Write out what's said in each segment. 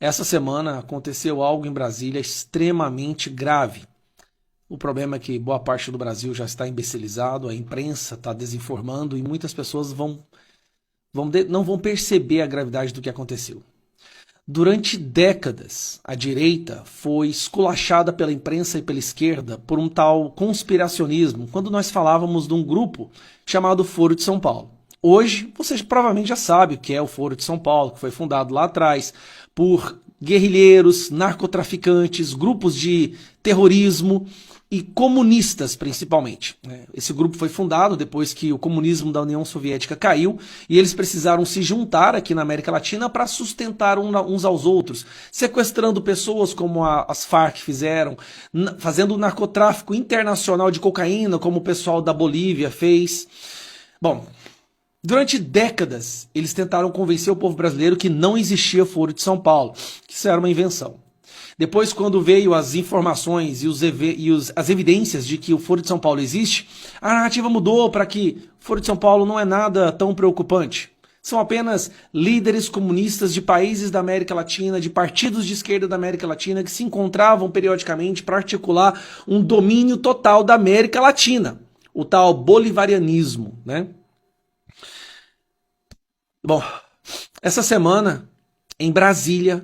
Essa semana aconteceu algo em Brasília extremamente grave. O problema é que boa parte do Brasil já está imbecilizado, a imprensa está desinformando e muitas pessoas não vão perceber a gravidade do que aconteceu. Durante décadas, a direita foi esculachada pela imprensa e pela esquerda por um tal conspiracionismo, quando nós falávamos de um grupo chamado Foro de São Paulo. Hoje, você provavelmente já sabe o que é o Foro de São Paulo, que foi fundado lá atrás por guerrilheiros, narcotraficantes, grupos de terrorismo e comunistas, principalmente. Esse grupo foi fundado depois que o comunismo da União Soviética caiu e eles precisaram se juntar aqui na América Latina para sustentar uns aos outros, sequestrando pessoas como as Farc fizeram, fazendo narcotráfico internacional de cocaína, como o pessoal da Bolívia fez. Bom, durante décadas, eles tentaram convencer o povo brasileiro que não existia Foro de São Paulo, que isso era uma invenção. Depois, quando veio as informações e as evidências de que o Foro de São Paulo existe, a narrativa mudou para que o Foro de São Paulo não é nada tão preocupante. São apenas líderes comunistas de países da América Latina, de partidos de esquerda da América Latina, que se encontravam periodicamente para articular um domínio total da América Latina, o tal bolivarianismo, né? Bom, essa semana, em Brasília,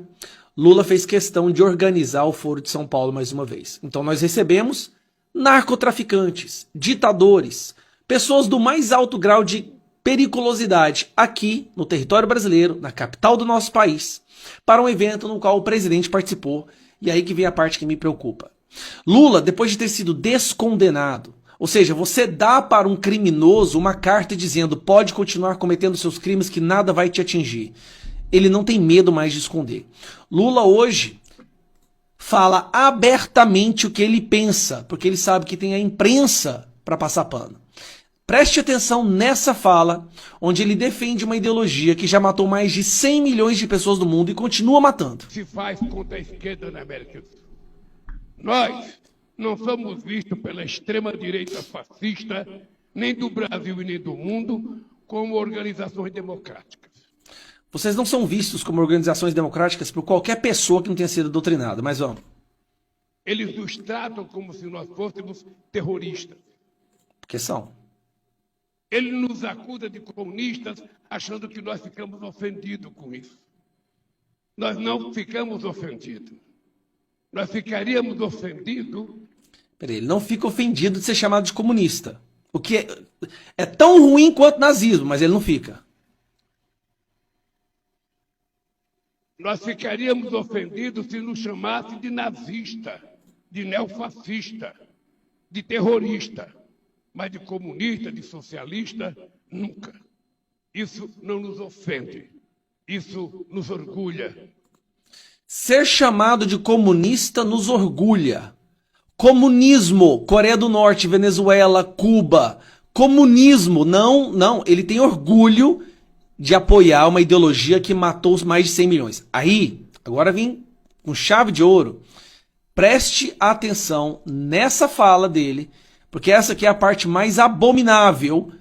Lula fez questão de organizar o Foro de São Paulo mais uma vez. Então nós recebemos narcotraficantes, ditadores, pessoas do mais alto grau de periculosidade aqui no território brasileiro, na capital do nosso país, para um evento no qual o presidente participou. E aí que vem a parte que me preocupa. Lula, depois de ter sido descondenado, ou seja, você dá para um criminoso uma carta dizendo pode continuar cometendo seus crimes que nada vai te atingir. Ele não tem medo mais de esconder. Lula hoje fala abertamente o que ele pensa, porque ele sabe que tem a imprensa para passar pano. Preste atenção nessa fala, onde ele defende uma ideologia que já matou mais de 100 milhões de pessoas no mundo e continua matando. Se faz contra a esquerda na América do Sul. Nós não somos vistos pela extrema-direita fascista, nem do Brasil e nem do mundo, como organizações democráticas. Vocês não são vistos como organizações democráticas por qualquer pessoa que não tenha sido doutrinada, mas vamos. Eles nos tratam como se nós fôssemos terroristas. Porque são. Ele nos acusa de comunistas, achando que nós ficamos ofendidos com isso. Nós não ficamos ofendidos. Nós ficaríamos ofendidos. Peraí, ele não fica ofendido de ser chamado de comunista. O que é tão ruim quanto nazismo, mas ele não fica. Nós ficaríamos ofendidos se nos chamasse de nazista, de neofascista, de terrorista. Mas de comunista, de socialista, nunca. Isso não nos ofende. Isso nos orgulha. Ser chamado de comunista nos orgulha. Comunismo, Coreia do Norte, Venezuela, Cuba. Comunismo, não. Ele tem orgulho de apoiar uma ideologia que matou mais de 100 milhões. Aí, agora vem com chave de ouro. Preste atenção nessa fala dele, porque essa aqui é a parte mais abominável,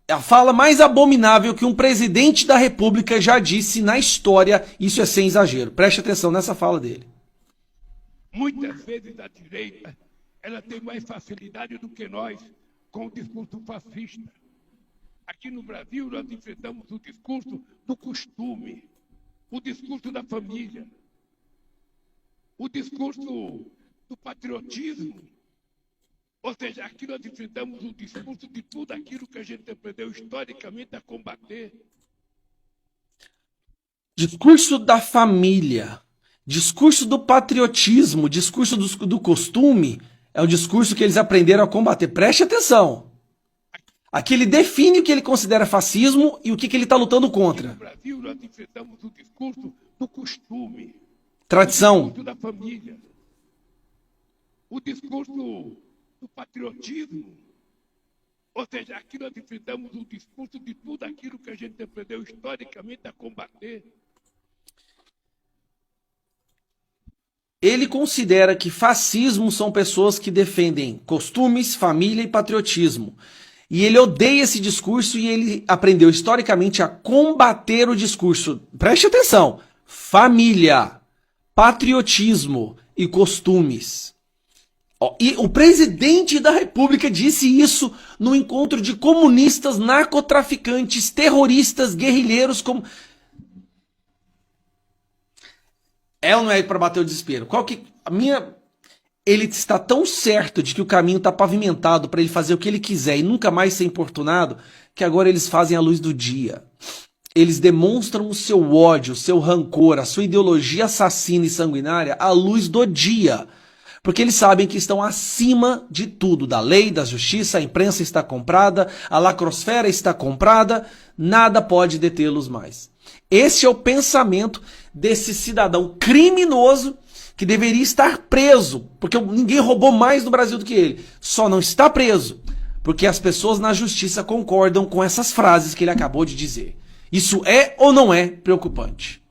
a fala mais abominável que um presidente da República já disse na história, isso é sem exagero. Preste atenção nessa fala dele. Muitas vezes a direita, ela tem mais facilidade do que nós com o discurso fascista. Aqui no Brasil nós enfrentamos o discurso do costume, o discurso da família, o discurso do patriotismo. Ou seja, aqui nós enfrentamos o discurso de tudo aquilo que a gente aprendeu historicamente a combater. Discurso da família, discurso do patriotismo, discurso do costume, é o discurso que eles aprenderam a combater. Preste atenção. Aqui ele define o que ele considera fascismo e o que ele está lutando contra. Aqui no Brasil nós enfrentamos o discurso do costume. Tradição. O discurso da família. O discurso do patriotismo. Ou seja, aqui nós enfrentamos o discurso de tudo aquilo que a gente aprendeu historicamente a combater. Ele considera que fascismo são pessoas que defendem costumes, família e patriotismo. E ele odeia esse discurso e ele aprendeu historicamente a combater o discurso. Preste atenção. família, patriotismo e costumes. E o presidente da República disse isso no encontro de comunistas, narcotraficantes, terroristas, guerrilheiros. É ou não é para bater o desespero? Ele está tão certo de que o caminho está pavimentado para ele fazer o que ele quiser e nunca mais ser importunado, que agora eles fazem a luz do dia. Eles demonstram o seu ódio, o seu rancor, a sua ideologia assassina e sanguinária à luz do dia. Porque eles sabem que estão acima de tudo, da lei, da justiça, a imprensa está comprada, a lacrosfera está comprada, nada pode detê-los mais. Esse é o pensamento desse cidadão criminoso que deveria estar preso, porque ninguém roubou mais no Brasil do que ele. Só não está preso porque as pessoas na justiça concordam com essas frases que ele acabou de dizer. Isso é ou não é preocupante?